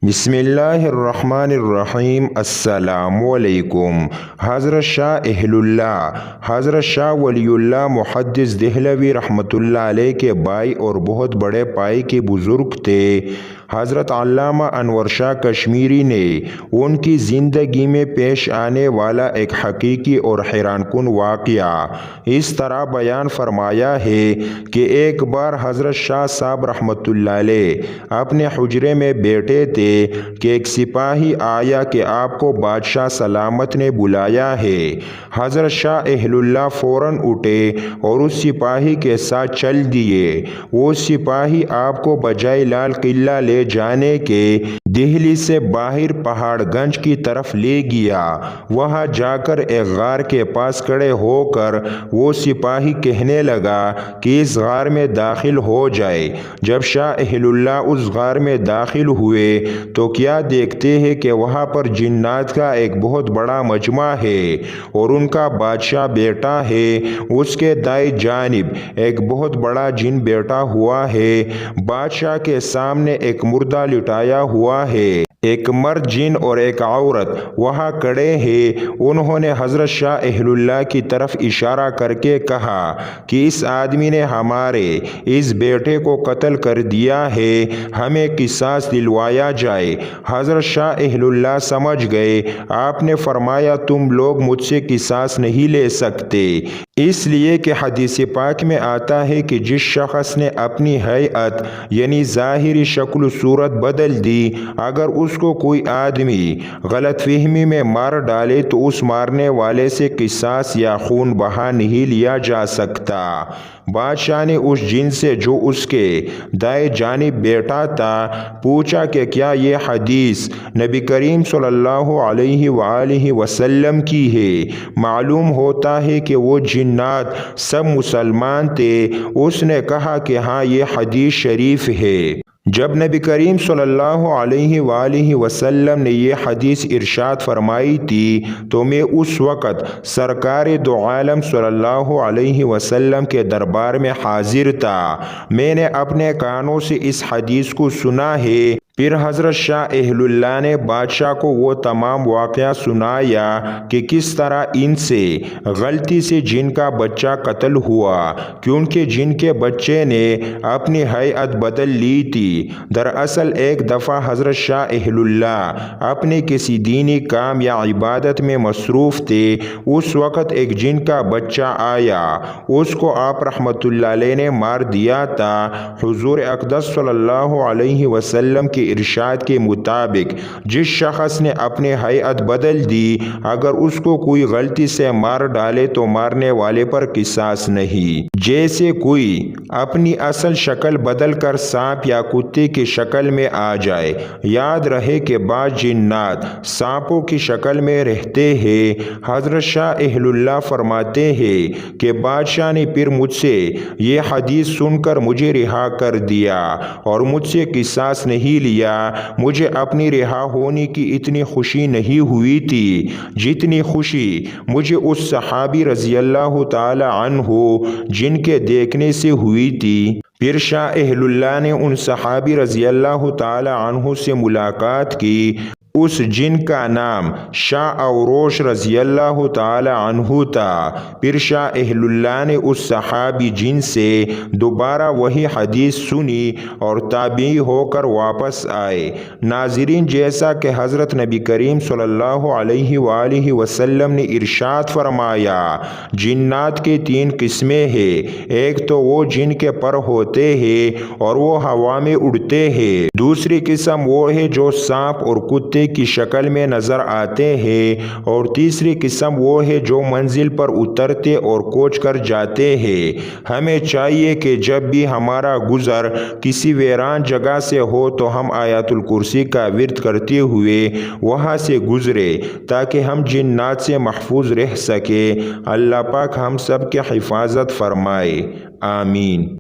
بسم اللہ الرحمن الرحیم۔ السلام علیکم۔ حضرت شاہ اہل اللہ حضرت شاہ ولی اللہ محدث دہلوی رحمۃ اللہ علیہ کے بھائی اور بہت بڑے پائے کے بزرگ تھے۔ حضرت علامہ انور شاہ کشمیری نے ان کی زندگی میں پیش آنے والا ایک حقیقی اور حیران کن واقعہ اس طرح بیان فرمایا ہے کہ ایک بار حضرت شاہ صاحب رحمۃ اللہ علیہ اپنے حجرے میں بیٹھے تھے کہ ایک سپاہی آیا کہ آپ کو بادشاہ سلامت نے بلایا ہے۔ حضرت شاہ اہل اللہ فوراً اٹھے اور اس سپاہی کے ساتھ چل دیے۔ وہ سپاہی آپ کو بجائے لال قلعہ لے جانے کے دہلی سے باہر پہاڑ گنج کی طرف لے گیا۔ وہاں جا کر ایک غار کے پاس کھڑے ہو کر وہ سپاہی کہنے لگا کہ اس غار میں داخل ہو جائے۔ جب شاہ اہل اللہ اس غار میں داخل ہوئے تو کیا دیکھتے ہیں کہ وہاں پر جنات کا ایک بہت بڑا مجمع ہے اور ان کا بادشاہ بیٹھا ہے۔ اس کے دائیں جانب ایک بہت بڑا جن بیٹھا ہوا ہے۔ بادشاہ کے سامنے ایک مردہ لٹایا ہوا ہے۔ ایک مرد جن اور ایک عورت وہاں کھڑے ہیں۔ انہوں نے حضرت شاہ اہل اللہ کی طرف اشارہ کر کے کہا کہ اس آدمی نے ہمارے اس بیٹے کو قتل کر دیا ہے، ہمیں قصاص دلوایا جائے۔ حضرت شاہ اہل اللہ سمجھ گئے۔ آپ نے فرمایا تم لوگ مجھ سے قصاص نہیں لے سکتے، اس لیے کہ حدیث پاک میں آتا ہے کہ جس شخص نے اپنی ہیئت یعنی ظاہری شکل و صورت بدل دی، اگر اس کو کوئی آدمی غلط فہمی میں مار ڈالے تو اس مارنے والے سے قصاص یا خون بہا نہیں لیا جا سکتا۔ بادشاہ نے اس جن سے جو اس کے دائیں جانب بیٹھا تھا پوچھا کہ کیا یہ حدیث نبی کریم صلی اللہ علیہ وآلہ وسلم کی ہے؟ معلوم ہوتا ہے کہ وہ جنات سب مسلمان تھے۔ اس نے کہا کہ ہاں یہ حدیث شریف ہے۔ جب نبی کریم صلی اللہ علیہ وآلہ وسلم نے یہ حدیث ارشاد فرمائی تھی تو میں اس وقت سرکار دو عالم صلی اللہ علیہ وسلم کے دربار میں حاضر تھا۔ میں نے اپنے کانوں سے اس حدیث کو سنا ہے۔ پھر حضرت شاہ اہل اللہ نے بادشاہ کو وہ تمام واقعہ سنایا کہ کس طرح ان سے غلطی سے جن کا بچہ قتل ہوا، کیونکہ جن کے بچے نے اپنی ہیئت بدل لی تھی۔ دراصل ایک دفعہ حضرت شاہ اہل اللہ اپنے کسی دینی کام یا عبادت میں مصروف تھے۔ اس وقت ایک جن کا بچہ آیا، اس کو آپ رحمۃ اللہ علیہ نے مار دیا تھا۔ حضور اقدس صلی اللہ علیہ وسلم کے ارشاد کے مطابق جس شخص نے اپنی ہیئت بدل دی، اگر اس کو کوئی غلطی سے مار ڈالے تو مارنے والے پر قصاص نہیں۔ جیسے کوئی اپنی اصل شکل بدل کر سانپ یا کتے کی شکل میں آ جائے۔ یاد رہے کہ بعض جنات سانپوں کی شکل میں رہتے ہیں۔ حضرت شاہ اہل اللہ فرماتے ہیں کہ بادشاہ نے پھر مجھ سے یہ حدیث سن کر مجھے رہا کر دیا اور مجھ سے قصاص نہیں لیا۔ مجھے اپنی رہا ہونے کی اتنی خوشی نہیں ہوئی تھی جتنی خوشی مجھے اس صحابی رضی اللہ تعالی عنہ جن کے دیکھنے سے ہوئی تھی۔ پھر شاہ اہل اللہ نے ان صحابی رضی اللہ تعالی عنہ سے ملاقات کی۔ اس جن کا نام شاہ اوروش رضی اللہ تعالی عنہ تھا۔ پھر شاہ اہل اللہ نے اس صحابی جن سے دوبارہ وہی حدیث سنی اور تابعی ہو کر واپس آئے۔ ناظرین، جیسا کہ حضرت نبی کریم صلی اللہ علیہ وآلہ وسلم نے ارشاد فرمایا، جنات کی تین قسمیں ہیں۔ ایک تو وہ جن کے پر ہوتے ہیں اور وہ ہوا میں اڑتے ہیں۔ دوسری قسم وہ ہے جو سانپ اور کتے کی شکل میں نظر آتے ہیں، اور تیسری قسم وہ ہے جو منزل پر اترتے اور کوچ کر جاتے ہیں۔ ہمیں چاہیے کہ جب بھی ہمارا گزر کسی ویران جگہ سے ہو تو ہم آیت الکرسی کا ورد کرتے ہوئے وہاں سے گزرے تاکہ ہم جنات سے محفوظ رہ سکیں۔ اللہ پاک ہم سب کی حفاظت فرمائے، آمین۔